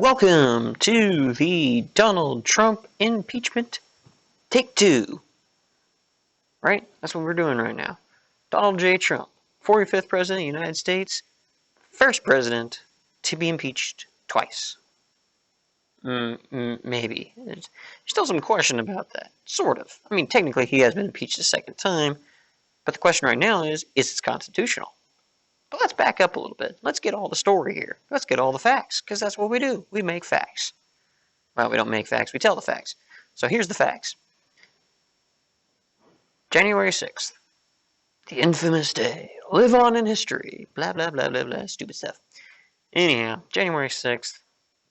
Welcome to the Donald Trump impeachment take two. Right? That's what we're doing right now. Donald J. Trump, 45th President of the United States, first president to be impeached twice. Maybe. There's still some question about that. Sort of. I mean, technically he has been impeached a second time, but the question right now is it constitutional? But let's back up a little bit. Let's get all the story here. Let's get all the facts, because that's what we do. We make facts. Well, we don't make facts, we tell the facts. So here's the facts. January 6th. The infamous day. Live on in history. Blah, blah, blah, blah, blah. Stupid stuff. Anyhow, January 6th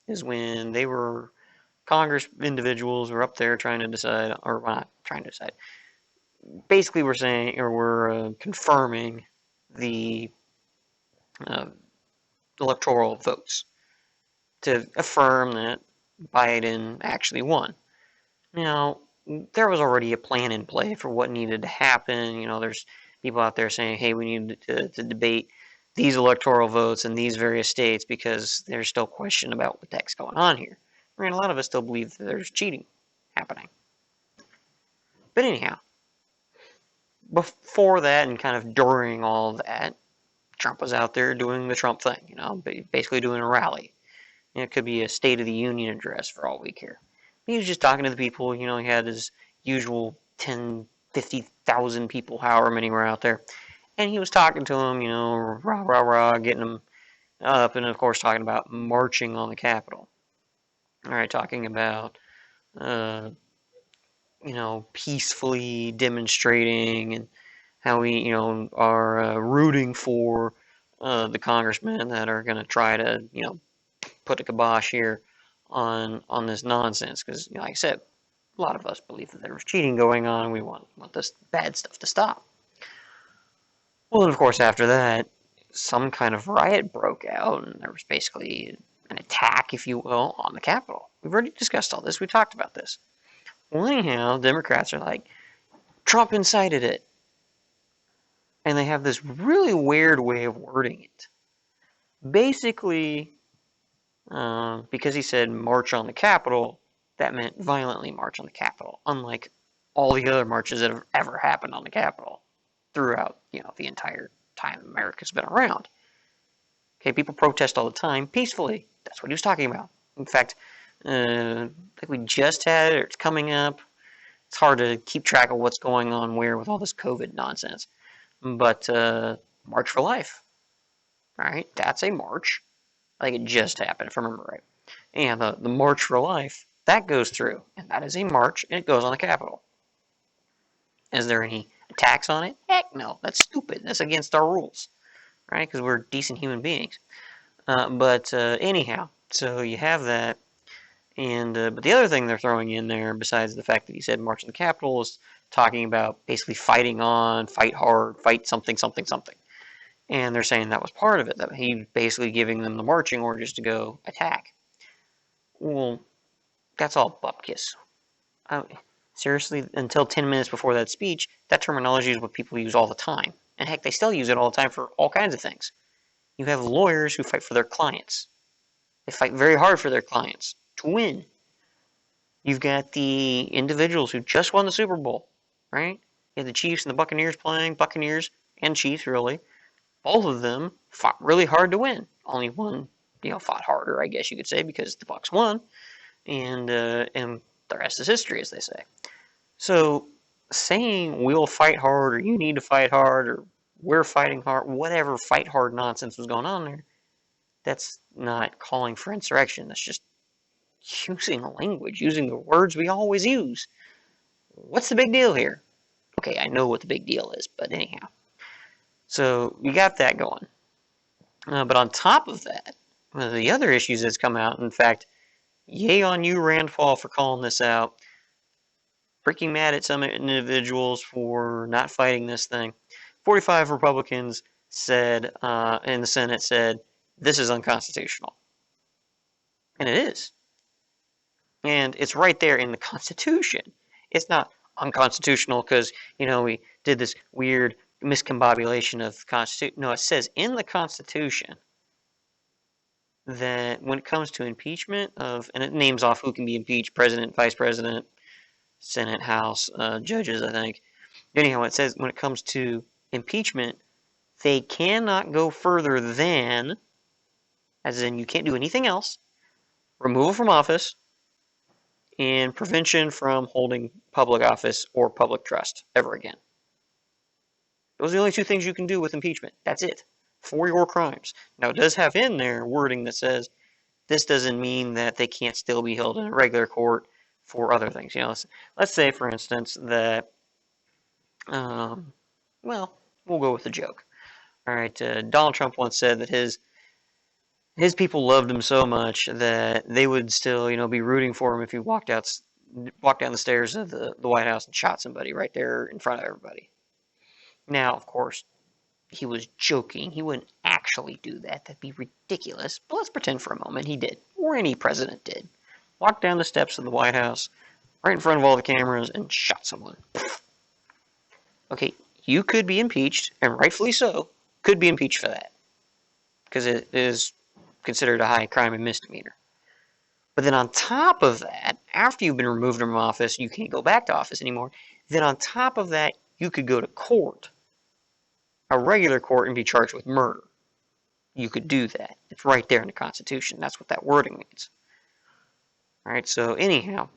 is when Congress individuals were up there trying to decide, or not trying to decide. Basically, we're confirming the electoral votes to affirm that Biden actually won. Now, there was already a plan in play for what needed to happen. There's people out there saying, hey, we need to debate these electoral votes in these various states because there's still question about what the heck's going on here. I mean, a lot of us still believe that there's cheating happening. But anyhow, before that and kind of during all that, Trump was out there doing the Trump thing, basically doing a rally. It could be a State of the Union address for all we care. He was just talking to the people, he had his usual 10, 50,000 people, however many were out there. And he was talking to them, rah, rah, rah, getting them up, and of course talking about marching on the Capitol. All right, talking about, peacefully demonstrating and how we, are rooting for the congressmen that are going to try to, put a kibosh here on this nonsense. Because, like I said, a lot of us believe that there was cheating going on, and we want this bad stuff to stop. Well, and of course, after that, some kind of riot broke out, and there was basically an attack, if you will, on the Capitol. We've already discussed all this. We talked about this. Well, anyhow, Democrats are like, Trump incited it. And they have this really weird way of wording it. Basically, because he said march on the Capitol, that meant violently march on the Capitol, unlike all the other marches that have ever happened on the Capitol throughout, the entire time America's been around. Okay, people protest all the time peacefully. That's what he was talking about. In fact, I think we just had it, or it's coming up. It's hard to keep track of what's going on where with all this COVID nonsense. But March for Life, right? That's a march. I think it just happened, if I remember right. And the March for Life, that goes through. And that is a march, and it goes on the Capitol. Is there any attacks on it? Heck no. That's stupid. That's against our rules, right? Because we're decent human beings. But anyhow, so you have that. And but the other thing they're throwing in there, besides the fact that he said march on the Capitol, is talking about basically fighting on, fight hard, fight something, something, something. And they're saying that was part of it, that he basically giving them the marching orders to go attack. Well, that's all bupkis. Seriously, until 10 minutes before that speech, that terminology is what people use all the time. And heck, they still use it all the time for all kinds of things. You have lawyers who fight for their clients. They fight very hard for their clients to win. You've got the individuals who just won the Super Bowl, right? You have the Chiefs and the Buccaneers playing, Buccaneers and Chiefs, really. Both of them fought really hard to win. Only one, fought harder, I guess you could say, because the Bucs won. And the rest is history, as they say. So saying we'll fight hard, or you need to fight hard, or we're fighting hard, whatever fight hard nonsense was going on there, that's not calling for insurrection. That's just using language, using the words we always use. What's the big deal here? Okay, I know what the big deal is, but anyhow. So you got that going. But on top of that, one of the other issues that's come out, in fact, yay on you, Rand Paul, for calling this out. Freaking mad at some individuals for not fighting this thing. 45 Republicans said, in the Senate said, this is unconstitutional. And it is. And it's right there in the Constitution. It's not unconstitutional because, we did this weird miscombobulation of the Constitution. No, it says in the Constitution that when it comes to impeachment and it names off who can be impeached, president, vice president, Senate, House, judges, I think. Anyhow, it says when it comes to impeachment, they cannot go further than, as in you can't do anything else, removal from office, and prevention from holding public office or public trust ever again. Those are the only two things you can do with impeachment. That's it. For your crimes. Now, it does have in there wording that says this doesn't mean that they can't still be held in a regular court for other things. Let's say, for instance, that, well, we'll go with the joke. All right, Donald Trump once said that his people loved him so much that they would still, be rooting for him if he walked down the stairs of the White House and shot somebody right there in front of everybody. Now, of course, he was joking. He wouldn't actually do that. That'd be ridiculous. But let's pretend for a moment he did, or any president did. Walked down the steps of the White House, right in front of all the cameras, and shot someone. Okay, you could be impeached, and rightfully so, could be impeached for that. Because it is considered a high crime and misdemeanor. But then on top of that, after you've been removed from office, you can't go back to office anymore. Then on top of that, you could go to court, a regular court, and be charged with murder. You could do that. It's right there in the Constitution. That's what that wording means. All right, so anyhow,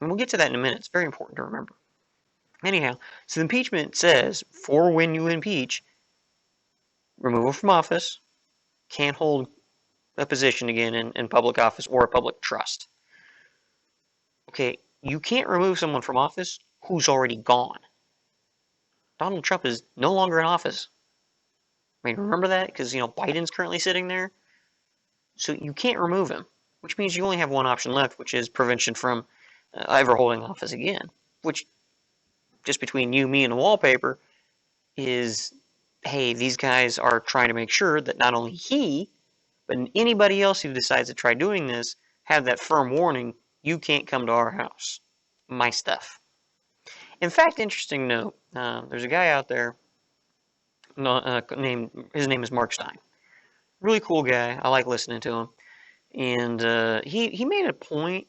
and we'll get to that in a minute. It's very important to remember. Anyhow, so the impeachment says, for when you impeach, removal from office, can't hold a position again in public office or a public trust. Okay, you can't remove someone from office who's already gone. Donald Trump is no longer in office. I mean, remember that? Because, Biden's currently sitting there. So you can't remove him, which means you only have one option left, which is prevention from ever holding office again. Which, just between you, me, and the wallpaper, is, hey, these guys are trying to make sure that not only he, but anybody else who decides to try doing this, have that firm warning, you can't come to our house. My stuff. In fact, interesting note, there's a guy out there, his name is Mark Stein. Really cool guy. I like listening to him. And he made a point.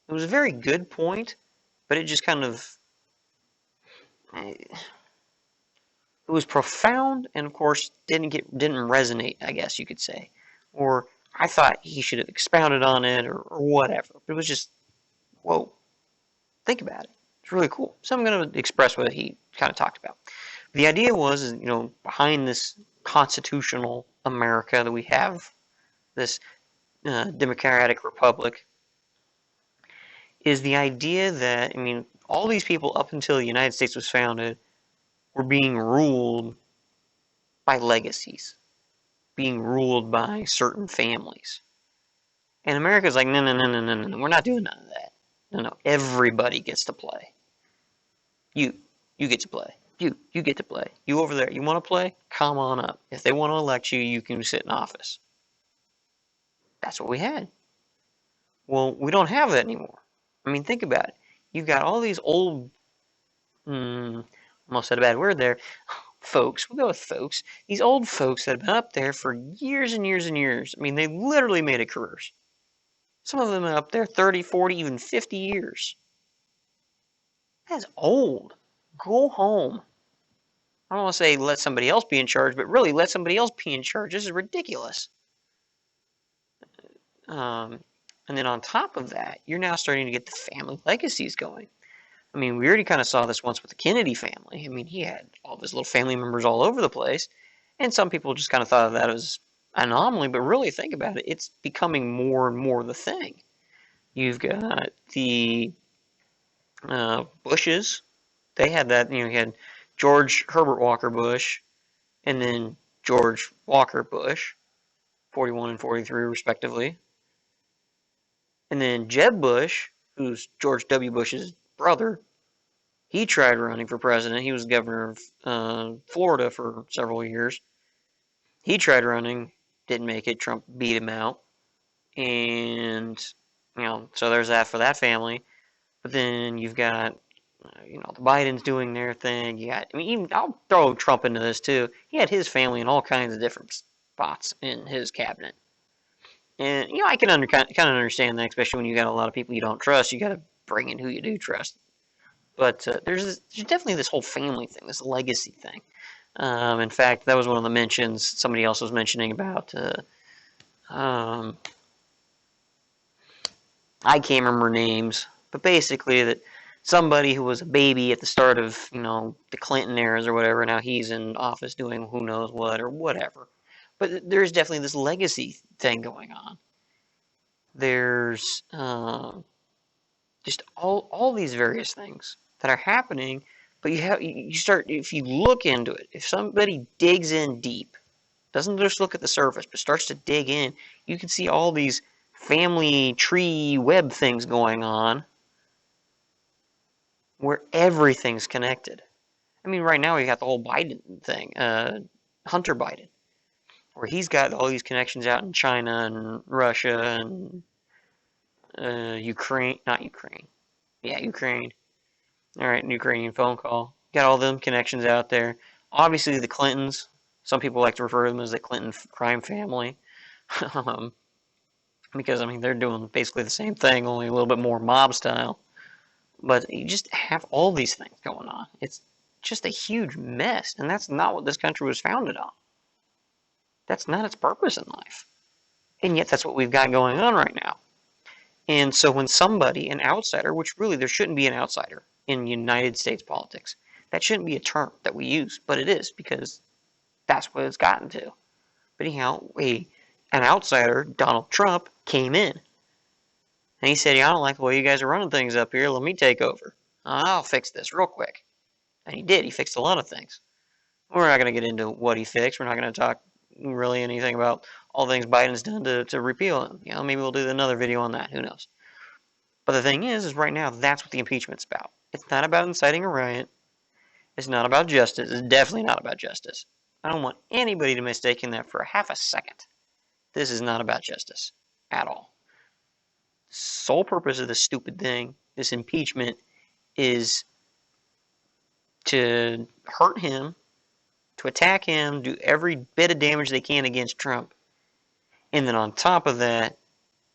It was a very good point, but it just kind of, it was profound, and of course didn't resonate, I guess you could say. Or I thought he should have expounded on it, or whatever. But it was just, whoa, think about it. It's really cool. So I'm going to express what he kind of talked about. The idea was, behind this constitutional America that we have, this democratic republic, is the idea that, all these people up until the United States was founded were being ruled by legacies, being ruled by certain families. And America's like, no, we're not doing none of that. No, everybody gets to play. You get to play. You get to play. You over there, you want to play? Come on up. If they want to elect you, you can sit in office. That's what we had. Well, we don't have that anymore. Think about it. You've got all these old, almost said a bad word there, folks. We'll go with folks. These old folks that have been up there for years and years and years. They literally made it careers. Some of them are up there 30, 40, even 50 years. That's old. Go home. I don't want to say let somebody else be in charge, but really let somebody else be in charge. This is ridiculous. And then on top of that, you're now starting to get the family legacies going. We already kind of saw this once with the Kennedy family. He had all of his little family members all over the place. And some people just kind of thought of that as an anomaly, but really think about it. It's becoming more and more the thing. You've got the Bushes. They had that, you had George Herbert Walker Bush and then George Walker Bush, 41 and 43 respectively. And then Jeb Bush, who's George W. Bush's brother, he tried running for president. He was governor of Florida for several years. He tried running, didn't make it. Trump beat him out. And, so there's that for that family. But then you've got, the Bidens doing their thing. You got, even I'll throw Trump into this too. He had his family in all kinds of different spots in his cabinet. And I can kind of understand that, especially when you got a lot of people you don't trust. You got to bring in who you do trust. But there's definitely this whole family thing, this legacy thing. In fact, that was one of the mentions somebody else was mentioning about. Um, I can't remember names, but basically that somebody who was a baby at the start of the Clinton eras or whatever, now he's in office doing who knows what or whatever. But there's definitely this legacy thing going on. There's just all these various things that are happening, but you start, if you look into it, if somebody digs in deep, doesn't just look at the surface, but starts to dig in, you can see all these family tree web things going on where everything's connected. I mean, right now we got the whole Biden thing, Hunter Biden, where he's got all these connections out in China and Russia and Ukraine, not Ukraine, yeah, Ukraine. All right, an Ukrainian phone call. Got all them connections out there. Obviously, the Clintons. Some people like to refer to them as the Clinton crime family, um, because I mean they're doing basically the same thing, only a little bit more mob style. But you just have all these things going on. It's just a huge mess, and that's not what this country was founded on. That's not its purpose in life, and yet that's what we've got going on right now. And so when somebody, an outsider, which really there shouldn't be an outsider in United States politics, that shouldn't be a term that we use, but it is because that's what it's gotten to. But anyhow, an outsider, Donald Trump, came in and he said, "Yeah, I don't like the way you guys are running things up here. Let me take over. I'll fix this real quick." And he did. He fixed a lot of things. We're not going to get into what he fixed. We're not going to talk really anything about all the things Biden's done to repeal him. Maybe we'll do another video on that. Who knows? But the thing is right now, that's what the impeachment's about. It's not about inciting a riot. It's not about justice. It's definitely not about justice. I don't want anybody to mistake that for half a second. This is not about justice at all. The sole purpose of this stupid thing, this impeachment, is to hurt him, to attack him, do every bit of damage they can against Trump. And then on top of that,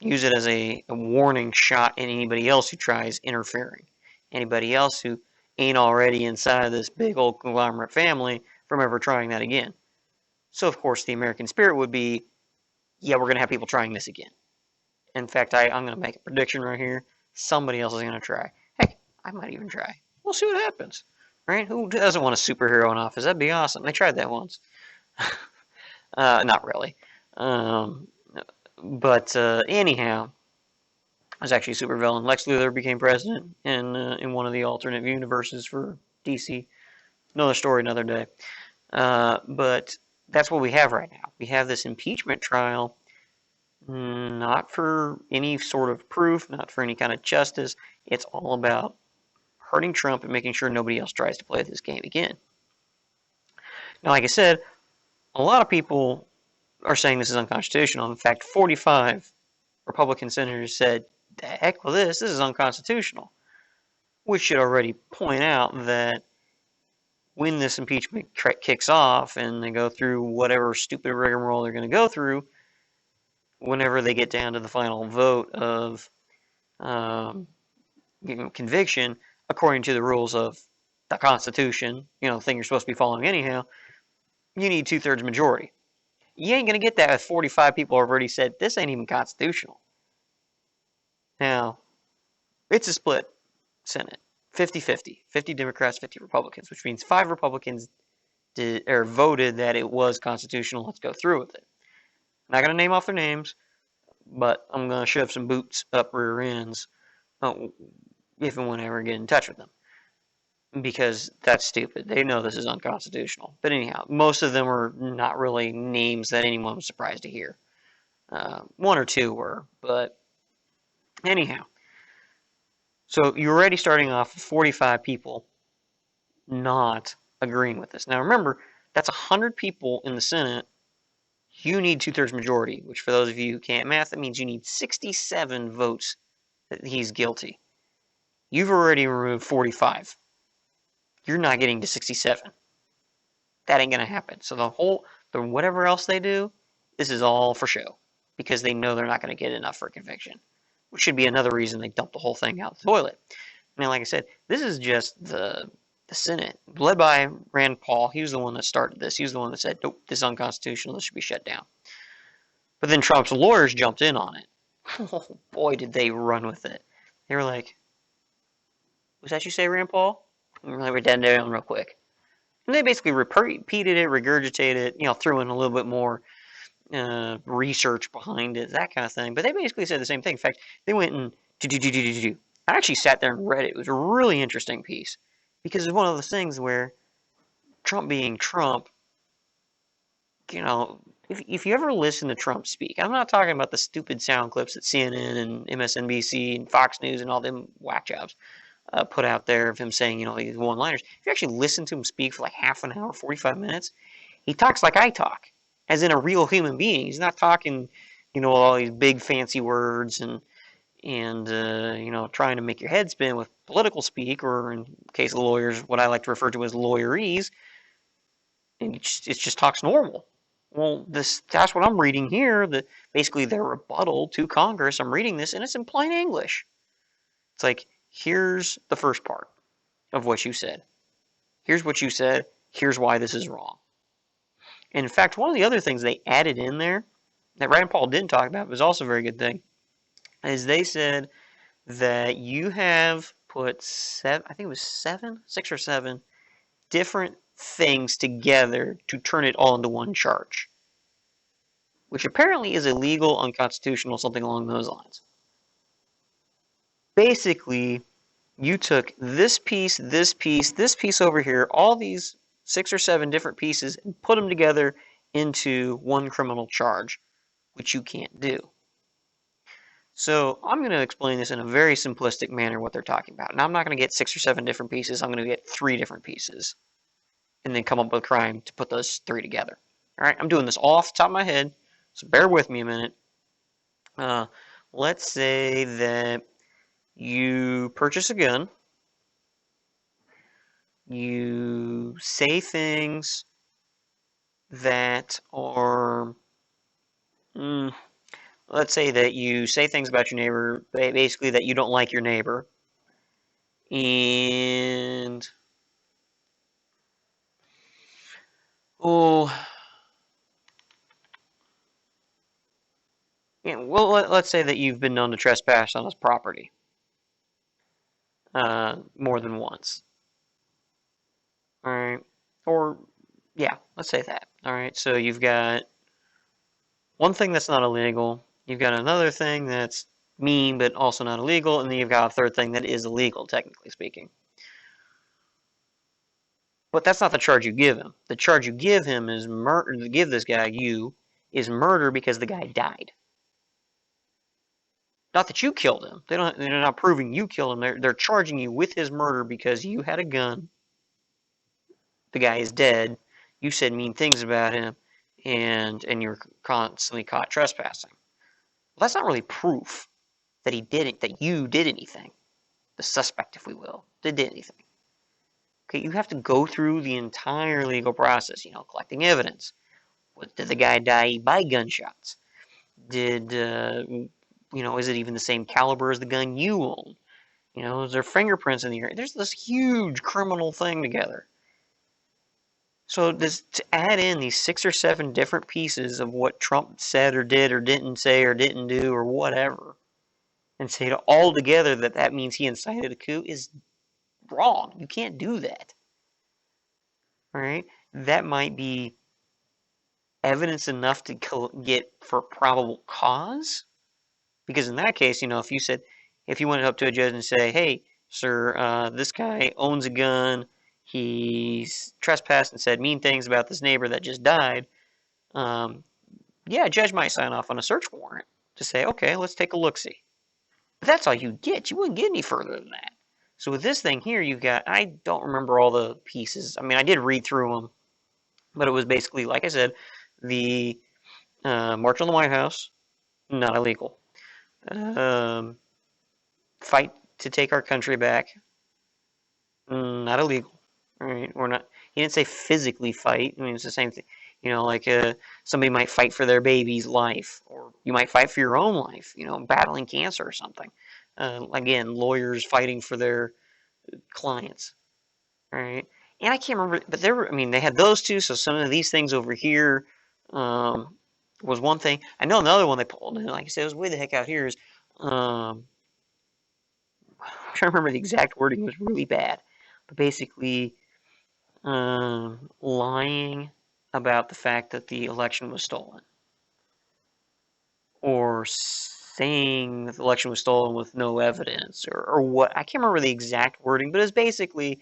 use it as a warning shot at anybody else who tries interfering. Anybody else who ain't already inside of this big old conglomerate family from ever trying that again. So, of course, the American spirit would be, yeah, we're going to have people trying this again. In fact, I'm going to make a prediction right here. Somebody else is going to try. Heck, I might even try. We'll see what happens. Right? Who doesn't want a superhero in office? That'd be awesome. They tried that once. Not really. But anyhow, I was actually a supervillain. Lex Luthor became president in one of the alternate universes for DC. Another story, another day. But that's what we have right now. We have this impeachment trial, not for any sort of proof, not for any kind of justice. It's all about hurting Trump and making sure nobody else tries to play this game again. Now, like I said, a lot of people are saying this is unconstitutional. In fact, 45 Republican senators said, the heck with this is unconstitutional. Which should already point out that when this impeachment kicks off and they go through whatever stupid rigmarole they're going to go through, whenever they get down to the final vote of conviction, according to the rules of the Constitution, the thing you're supposed to be following anyhow, you need 2/3 majority. You ain't going to get that if 45 people already said this ain't even constitutional. Now, it's a split Senate, 50-50, 50 Democrats, 50 Republicans, which means 5 Republicans voted that it was constitutional. Let's go through with it. I'm not going to name off their names, but I'm going to shove some boots up rear ends if and whenever I get in touch with them. Because that's stupid. They know this is unconstitutional. But anyhow, most of them are not really names that anyone was surprised to hear. 1 or 2 were, but anyhow. So you're already starting off with 45 people not agreeing with this. Now remember, that's 100 people in the Senate. You need 2/3 majority, which for those of you who can't math, that means you need 67 votes that he's guilty. You've already removed 45. You're not getting to 67. That ain't going to happen. So the whatever else they do, this is all for show. because they know they're not going to get enough for a conviction, which should be another reason they dumped the whole thing out the toilet. Now, like I said, this is just the Senate, led by Rand Paul. He was the one that started this. He was the one that said, nope, this is unconstitutional. This should be shut down. But then Trump's lawyers jumped in on it. Oh, boy, did they run with it. They were like, was that you say, Rand Paul? And we're like, we're dead down real quick. And they basically repeated it, regurgitated it, threw in a little bit more research behind it, that kind of thing. But they basically said the same thing. In fact, they went and do. I actually sat there and read it. It was a really interesting piece because it's one of those things where Trump being Trump, if you ever listen to Trump speak, I'm not talking about the stupid sound clips that CNN and MSNBC and Fox News and all them whack jobs put out there of him saying, these one-liners. If you actually listen to him speak for like half an hour, 45 minutes, he talks like I talk, as in a real human being. He's not talking, all these big fancy words and trying to make your head spin with political speak, or in case of lawyers, what I like to refer to as lawyerese. And it just talks normal. Well, that's what I'm reading here. Basically their rebuttal to Congress. I'm reading this, and it's in plain English. It's like, here's the first part of what you said. Here's what you said. Here's why this is wrong. And in fact, one of the other things they added in there that Rand Paul didn't talk about, but was also a very good thing, is they said that you have put six or seven different things together to turn it all into one charge, which apparently is illegal, unconstitutional, something along those lines. Basically, you took this piece, this piece over here, all these 6 or 7 different pieces, and put them together into one criminal charge, which you can't do. So I'm going to explain this in a very simplistic manner what they're talking about. Now, I'm not going to get 6 or 7 different pieces. I'm going to get 3 different pieces and then come up with a crime to put those 3 together. All right, I'm doing this off the top of my head, so bear with me a minute. Let's say that you purchase a gun. You say things that are, let's say that you say things about your neighbor, basically that you don't like your neighbor. And, let's say that you've been known to trespass on his property more than once. All right. Or, yeah, let's say that. All right. So you've got one thing that's not illegal. You've got another thing that's mean but also not illegal. And then you've got a third thing that is illegal, technically speaking. But that's not the charge you give him. The charge you give him is murder. Give this guy, is murder because the guy died. Not that you killed him. They're not proving you killed him. They're charging you with his murder because you had a gun. The guy is dead. You said mean things about him, and you're constantly caught trespassing. Well, that's not really proof that that you did anything. The suspect, if we will, did anything. Okay, you have to go through the entire legal process, collecting evidence. Did the guy die by gunshots? Did, is it even the same caliber as the gun you own? Is there fingerprints in the area? There's this huge criminal thing together. So to add in these 6 or 7 different pieces of what Trump said or did or didn't say or didn't do or whatever, and say it all together that means he incited a coup is wrong. You can't do that. All right? That might be evidence enough to get for probable cause. Because in that case, if you went up to a judge and say, hey, sir, this guy owns a gun, he's trespassed and said mean things about this neighbor that just died, yeah, a judge might sign off on a search warrant to say, okay, let's take a look-see. But that's all you get. You wouldn't get any further than that. So with this thing here, you've got, I don't remember all the pieces. I mean, I did read through them, but it was basically, like I said, the March on the White House, not illegal. Fight to take our country back, not illegal. All right, we're not. He didn't say physically fight. I mean, it's the same thing. You know, like somebody might fight for their baby's life, or you might fight for your own life, you know, battling cancer or something. Again, lawyers fighting for their clients, right? And I can't remember, but there were, I mean, they had those two, so some of these things over here um, was one thing. I know another one they pulled, and like I said, it was way the heck out here, is, I'm trying to remember the exact wording, it was really bad. But basically, lying about the fact that the election was stolen, or saying that the election was stolen with no evidence, or what. I can't remember the exact wording, but it's basically,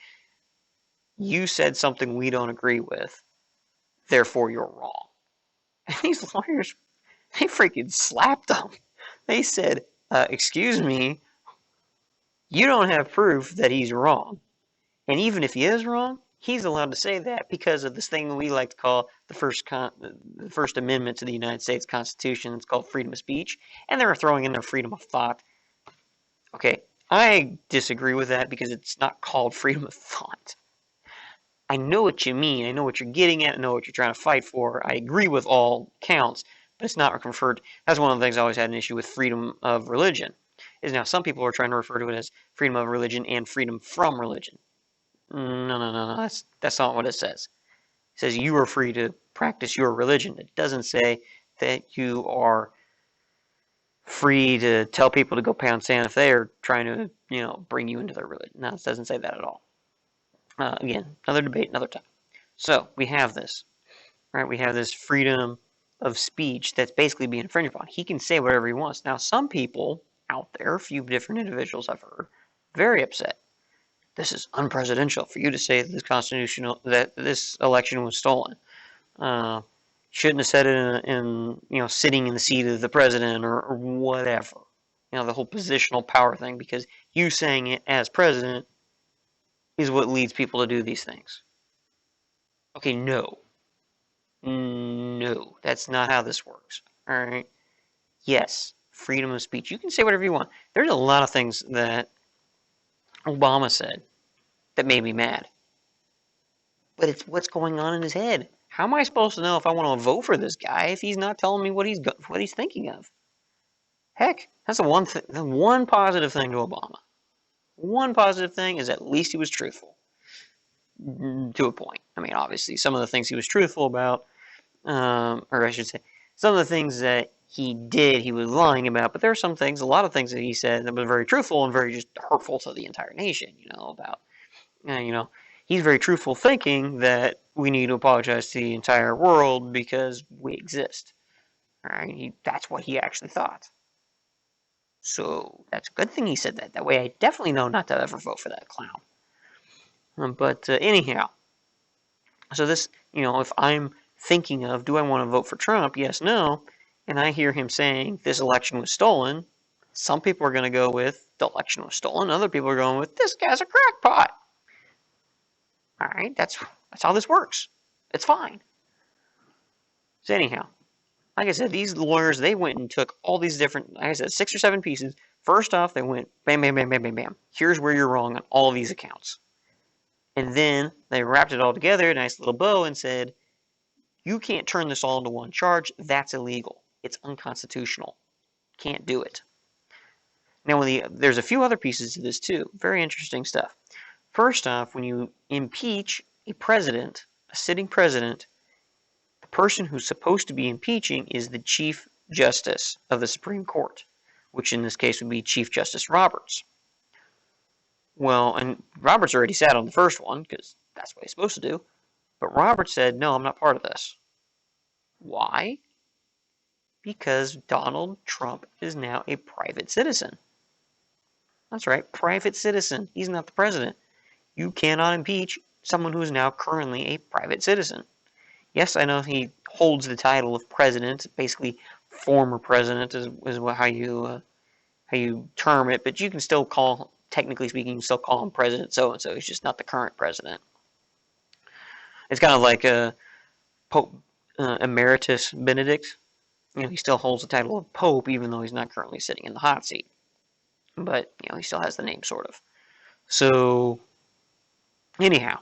you said something we don't agree with, therefore you're wrong. And these lawyers, they freaking slapped them. They said, excuse me, you don't have proof that he's wrong. And even if he is wrong, he's allowed to say that because of this thing we like to call the First Amendment to the United States Constitution. It's called freedom of speech, and they're throwing in their freedom of thought. Okay, I disagree with that because it's not called freedom of thought. I know what you mean. I know what you're getting at. I know what you're trying to fight for. I agree with all counts, but it's not referred. That's one of the things I always had an issue with freedom of religion. Is now some people are trying to refer to it as freedom of religion and freedom from religion. No. That's not what it says. It says you are free to practice your religion. It doesn't say that you are free to tell people to go pound sand if they are trying to, bring you into their religion. No, it doesn't say that at all. Again, another debate, another time. So we have this, right? We have this freedom of speech that's basically being infringed upon. He can say whatever he wants. Now, some people out there, a few different individuals I've heard, very upset. This is unpresidential for you to say that this election was stolen. Shouldn't have said it in sitting in the seat of the president or whatever. The whole positional power thing, because you saying it as president is what leads people to do these things. Okay, no, that's not how this works. All right. Yes, freedom of speech. You can say whatever you want. There's a lot of things that Obama said that made me mad. But it's what's going on in his head. How am I supposed to know if I want to vote for this guy if he's not telling me what he's thinking of? Heck, that's the one positive thing to Obama. One positive thing is at least he was truthful to a point. I mean, obviously, some of the things he was truthful about, or I should say, some of the things that he did, he was lying about. But there are some things, a lot of things that he said that were very truthful and very just hurtful to the entire nation. About he's very truthful, thinking that we need to apologize to the entire world because we exist. All right, that's what he actually thought. So that's a good thing he said that. That way, I definitely know not to ever vote for that clown. But anyhow, so this, if I'm thinking of, do I want to vote for Trump? Yes, no. And I hear him saying this election was stolen. Some people are going to go with the election was stolen. Other people are going with this guy's a crackpot. All right, that's how this works. It's fine. So anyhow, like I said, these lawyers, they went and took all these different, like I said, 6 or 7 pieces. First off, they went bam, bam, bam, bam, bam, bam. Here's where you're wrong on all of these accounts. And then they wrapped it all together, a nice little bow, and said, you can't turn this all into one charge. That's illegal. It's unconstitutional. Can't do it. Now, there's a few other pieces to this too. Very interesting stuff. First off, when you impeach a president, a sitting president, the person who's supposed to be impeaching is the Chief Justice of the Supreme Court, which in this case would be Chief Justice Roberts. Well, and Roberts already sat on the first one, because that's what he's supposed to do. But Roberts said, no, I'm not part of this. Why? Because Donald Trump is now a private citizen. That's right, private citizen. He's not the president. You cannot impeach someone who is now currently a private citizen. Yes, I know he holds the title of president, basically former president is how you term it, but you can still call, technically speaking, you can still call him President so-and-so. He's just not the current president. It's kind of like Pope Emeritus Benedict. He still holds the title of Pope, even though he's not currently sitting in the hot seat. But, he still has the name, sort of. So, anyhow,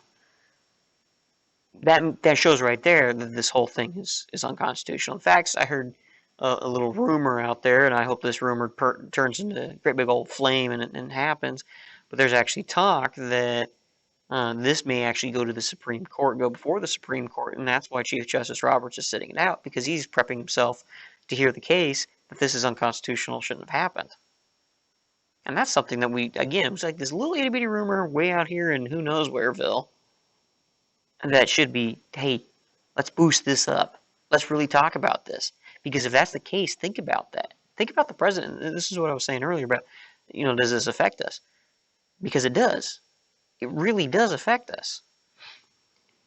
that shows right there that this whole thing is unconstitutional. In fact, I heard a little rumor out there, and I hope this rumor turns into a great big old flame and happens. But there's actually talk that this may actually go to the Supreme Court, go before the Supreme Court, and that's why Chief Justice Roberts is sitting it out, because he's prepping himself to hear the case that this is unconstitutional, shouldn't have happened. And that's something that again, it was like this little itty bitty rumor way out here in who knows whereville that should be, hey, let's boost this up. Let's really talk about this. Because if that's the case, think about that. Think about the president. This is what I was saying earlier about, does this affect us? Because it does. It really does affect us.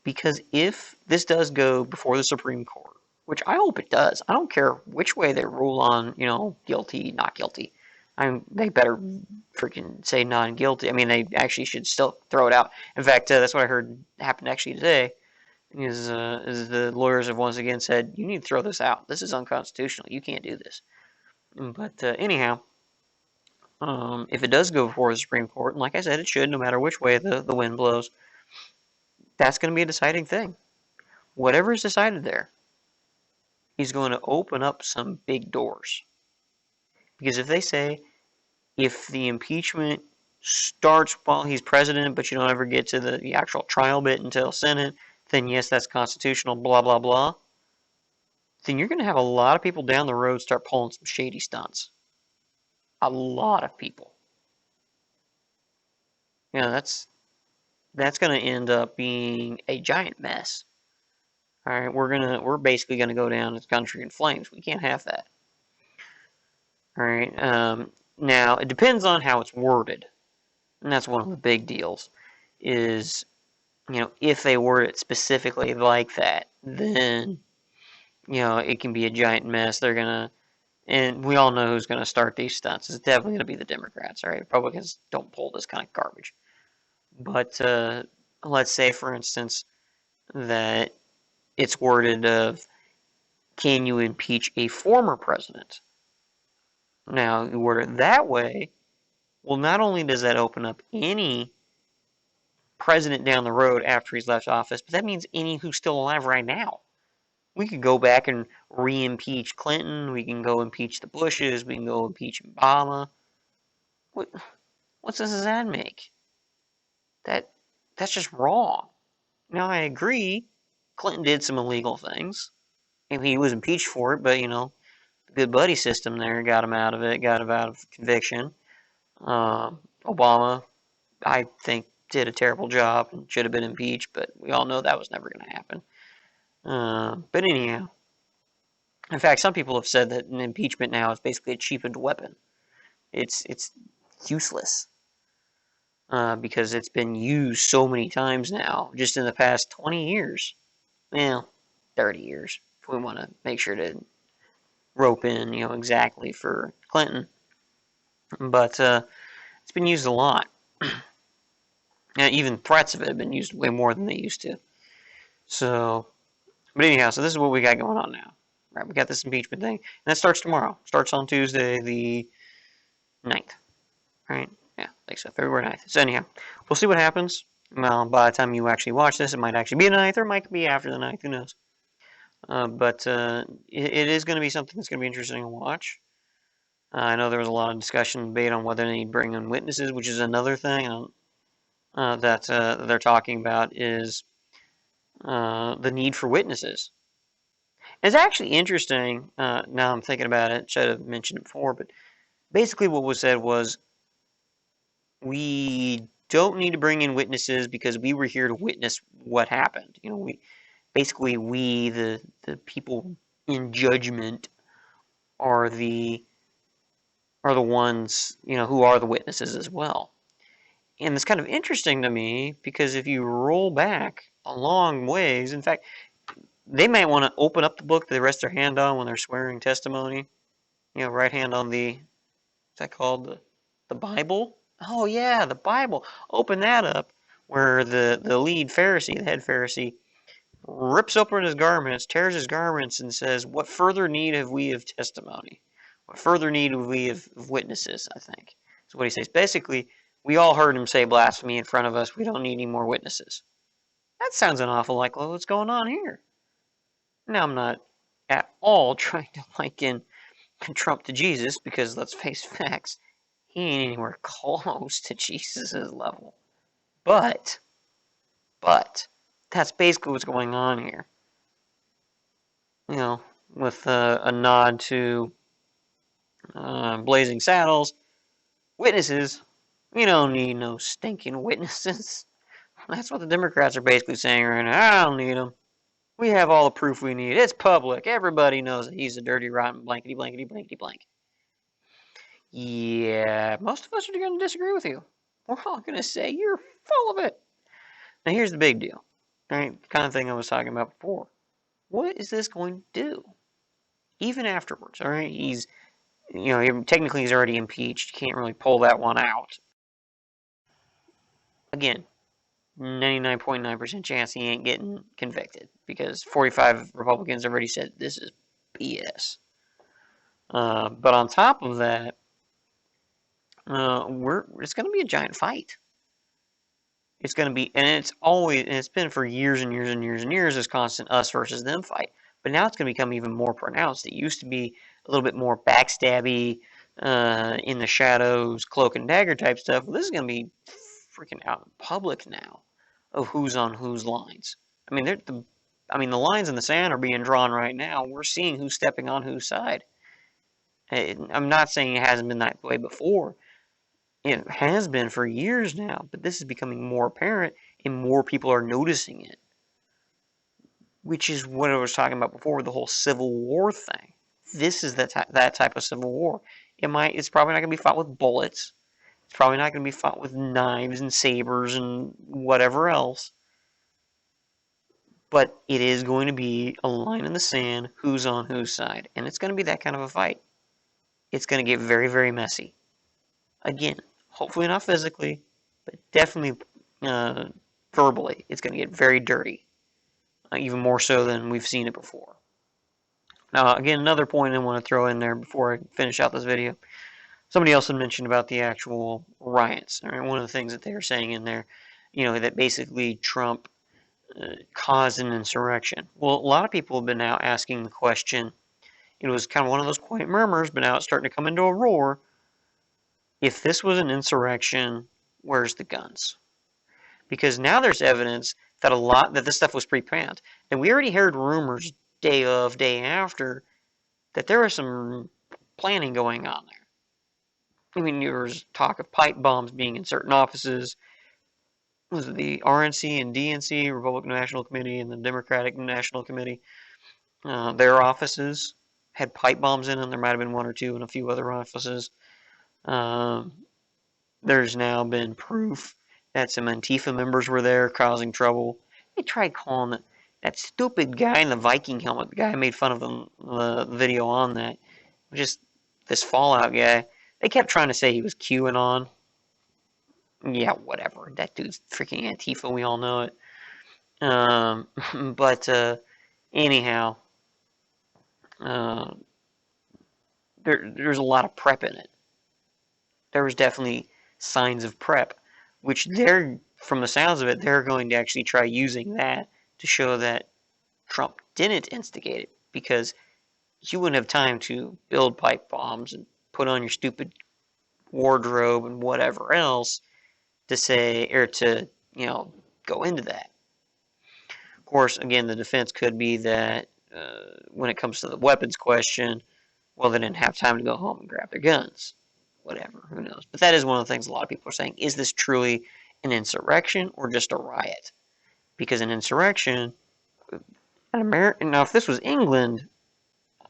Because if this does go before the Supreme Court, which I hope it does, I don't care which way they rule on, guilty, not guilty. They better freaking say non-guilty. I mean, they actually should still throw it out. In fact, that's what I heard happened actually today. Is the lawyers have once again said, you need to throw this out. This is unconstitutional. You can't do this. But anyhow, if it does go before the Supreme Court, and like I said, it should, no matter which way the wind blows, that's going to be a deciding thing. Whatever is decided there is going to open up some big doors. Because if they say, if the impeachment starts while he's president, but you don't ever get to the actual trial bit until Senate, then yes, that's constitutional, blah, blah, blah, then you're going to have a lot of people down the road start pulling some shady stunts. A lot of people. That's going to end up being a giant mess. All right, we're basically going to go down as country in flames. We can't have that. All right. Now it depends on how it's worded, and that's one of the big deals. Is if they word it specifically like that, then it can be a giant mess. They're gonna, and we all know who's gonna start these stunts. It's definitely gonna be the Democrats. All right, Republicans don't pull this kind of garbage. But let's say, for instance, that it's worded of, can you impeach a former president? Now, you word it that way, well, not only does that open up any president down the road after he's left office, but that means any who's still alive right now. We could go back and re-impeach Clinton. We can go impeach the Bushes. We can go impeach Obama. What sense does that make? That's just wrong. Now, I agree, Clinton did some illegal things, and he was impeached for it, but, the good buddy system there got him out of it, got him out of conviction. Obama, I think, did a terrible job and should have been impeached, but we all know that was never going to happen. But anyhow, in fact, some people have said that an impeachment now is basically a cheapened weapon. It's useless because it's been used so many times now, just in the past 20 years. Well, 30 years, if we want to make sure to rope in, exactly for Clinton. But it's been used a lot. Even threats of it have been used way more than they used to. So, but anyhow, so this is what we got going on now. Right, we got this impeachment thing, and that starts tomorrow. Starts on Tuesday, the 9th. Right? Yeah, I think so, February 9th. So anyhow, we'll see what happens. Well, by the time you actually watch this, it might actually be the 9th, or it might be after the 9th, who knows. But it is going to be something that's going to be interesting to watch. I know there was a lot of discussion and debate on whether they need to bring in witnesses, which is another thing that they're talking about, is the need for witnesses. It's actually interesting, now I'm thinking about it, should have mentioned it before, but basically what was said was, we don't need to bring in witnesses because we were here to witness what happened. We the people in judgment are the ones, who are the witnesses as well. And it's kind of interesting to me because if you roll back a long ways, in fact, they might want to open up the book that they rest their hand on when they're swearing testimony. Right hand on what's that called? The Bible? Oh, yeah, the Bible. Open that up where the lead Pharisee, the head Pharisee, rips open his garments, tears his garments, and says, what further need have we of testimony? What further need have we of witnesses, I think. So what he says. Basically, we all heard him say blasphemy in front of us. We don't need any more witnesses. That sounds an awful like what's going on here. Now, I'm not at all trying to liken Trump to Jesus because let's face facts, he ain't anywhere close to Jesus's level. But, that's basically what's going on here. You know, with a nod to Blazing Saddles, witnesses. We don't need no stinking witnesses. That's what the Democrats are basically saying right now. I don't need them. We have all the proof we need. It's public. Everybody knows that he's a dirty, rotten, blankety, blankety, blankety, blank. Yeah, most of us are going to disagree with you. We're all going to say you're full of it. Now, here's the big deal. Right? The kind of thing I was talking about before. What is this going to do? Even afterwards, all right? Technically he's already impeached. You can't really pull that one out. Again, 99.9% chance he ain't getting convicted because 45 Republicans already said this is BS. But on top of that, it's going to be a giant fight. It's going to be, and it's been for years and years and years and years, this constant us versus them fight. But now it's going to become even more pronounced. It used to be a little bit more backstabby, in the shadows, cloak and dagger type stuff. Well, this is going to be freaking out in public now of who's on whose lines. I mean, the lines in the sand are being drawn right now. We're seeing who's stepping on whose side. I'm not saying it hasn't been that way before. It has been for years now, but this is becoming more apparent and more people are noticing it. Which is what I was talking about before with the whole Civil War thing. This is that type of Civil War. It's probably not going to be fought with bullets. It's probably not going to be fought with knives and sabers and whatever else. But it is going to be a line in the sand, who's on whose side. And it's going to be that kind of a fight. It's going to get very, very messy. Again, hopefully not physically, but definitely verbally. It's going to get very dirty. Even more so than we've seen it before. Now, again, another point I want to throw in there before I finish out this video. Somebody else had mentioned about the actual riots. One of the things that they were saying in there, that basically Trump caused an insurrection. Well, a lot of people have been now asking the question. It was kind of one of those quiet murmurs, but now it's starting to come into a roar. If this was an insurrection, where's the guns? Because now there's evidence that this stuff was pre-planned. And we already heard rumors day of, day after, that there was some planning going on there. I mean, there was talk of pipe bombs being in certain offices. Was it the RNC and DNC, Republican National Committee, and the Democratic National Committee? Their offices had pipe bombs in them. There might have been one or two in a few other offices. There's now been proof that some Antifa members were there causing trouble. They tried calling that stupid guy in the Viking helmet, the guy I made fun of in the video on that, just this Fallout guy. They kept trying to say he was QAnon. Yeah, whatever. That dude's freaking Antifa. We all know it. But anyhow, there's a lot of prep in it. There was definitely signs of prep, which from the sounds of it, they're going to actually try using that to show that Trump didn't instigate it, because you wouldn't have time to build pipe bombs and put on your stupid wardrobe and whatever else to say, or to, go into that. Of course, again, the defense could be that when it comes to the weapons question, well, they didn't have time to go home and grab their guns. Whatever, who knows? But that is one of the things a lot of people are saying. Is this truly an insurrection or just a riot? Because an insurrection, now if this was England,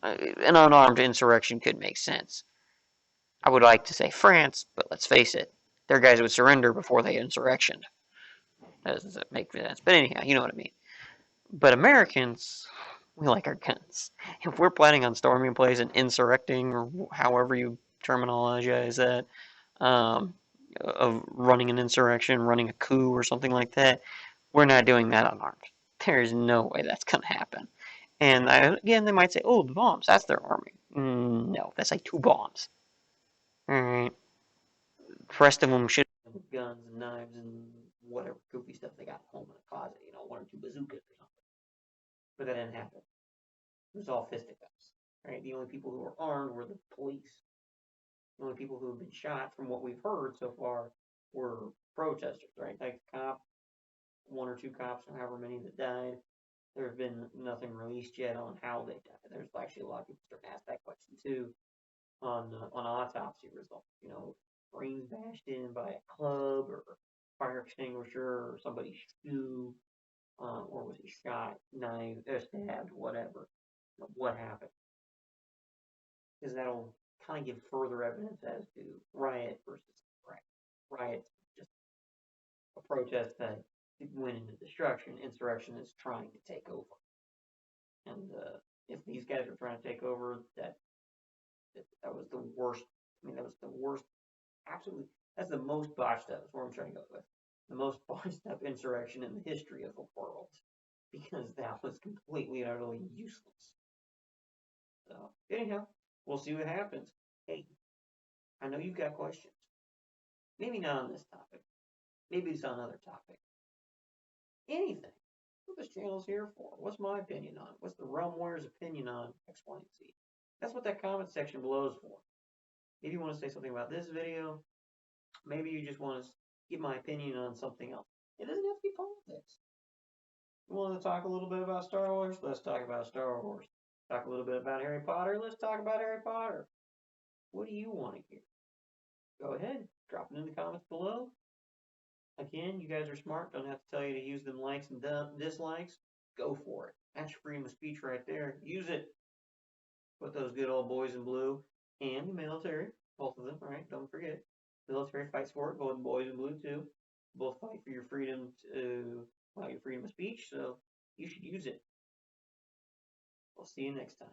an unarmed insurrection could make sense. I would like to say France, but let's face it, their guys would surrender before they insurrectioned. That doesn't make sense. But anyhow, you know what I mean. But Americans, we like our guns. If we're planning on storming a place and insurrecting, or however you terminologize that, of running an insurrection, running a coup or something like that, we're not doing that unarmed. There's no way that's going to happen. And again, they might say, oh, the bombs, that's their army. No, that's like 2 bombs. Alright. The rest of them should have guns and knives and whatever goofy stuff they got home in the closet, 1 or bazookas or something. But that didn't happen. It was all fisticuffs, right? The only people who were armed were the police. The only people who have been shot, from what we've heard so far, were protesters, right? Like the cop, one or two cops, or however many that died. There have been nothing released yet on how they died. There's actually a lot of people starting to ask that question too on autopsy results. You know, brains bashed in by a club or fire extinguisher or somebody's shoe, or was he shot, knifed, stabbed, whatever? What happened? Because that'll kind of give further evidence as to riot versus riot. Riot just a protest that went into destruction. Insurrection is trying to take over. And if these guys are trying to take over, that was the worst. I mean, that was the worst. Absolutely, that's the most botched up. That's what I'm trying to go with. The most botched up insurrection in the history of the world, because that was completely and utterly useless. So anyhow, we'll see what happens. Hey, I know you've got questions. Maybe not on this topic. Maybe it's on another topic. Anything. What this channel's here for. What's my opinion on it? What's the Realm Warrior's opinion on X, Y, and Z? That's what that comment section below is for. Maybe you want to say something about this video. Maybe you just want to give my opinion on something else. It doesn't have to be politics. You want to talk a little bit about Star Wars? Let's talk about Star Wars. Talk a little bit about Harry Potter? Let's talk about Harry Potter. What do you want to hear? Go ahead. Drop it in the comments below. Again, you guys are smart. Don't have to tell you to use them likes and dislikes. Go for it. That's your freedom of speech right there. Use it. Put those good old boys in blue and the military, both of them, all right? Don't forget. The military fights for it, both boys in blue too. Both fight for your freedom your freedom of speech, so you should use it. We'll see you next time.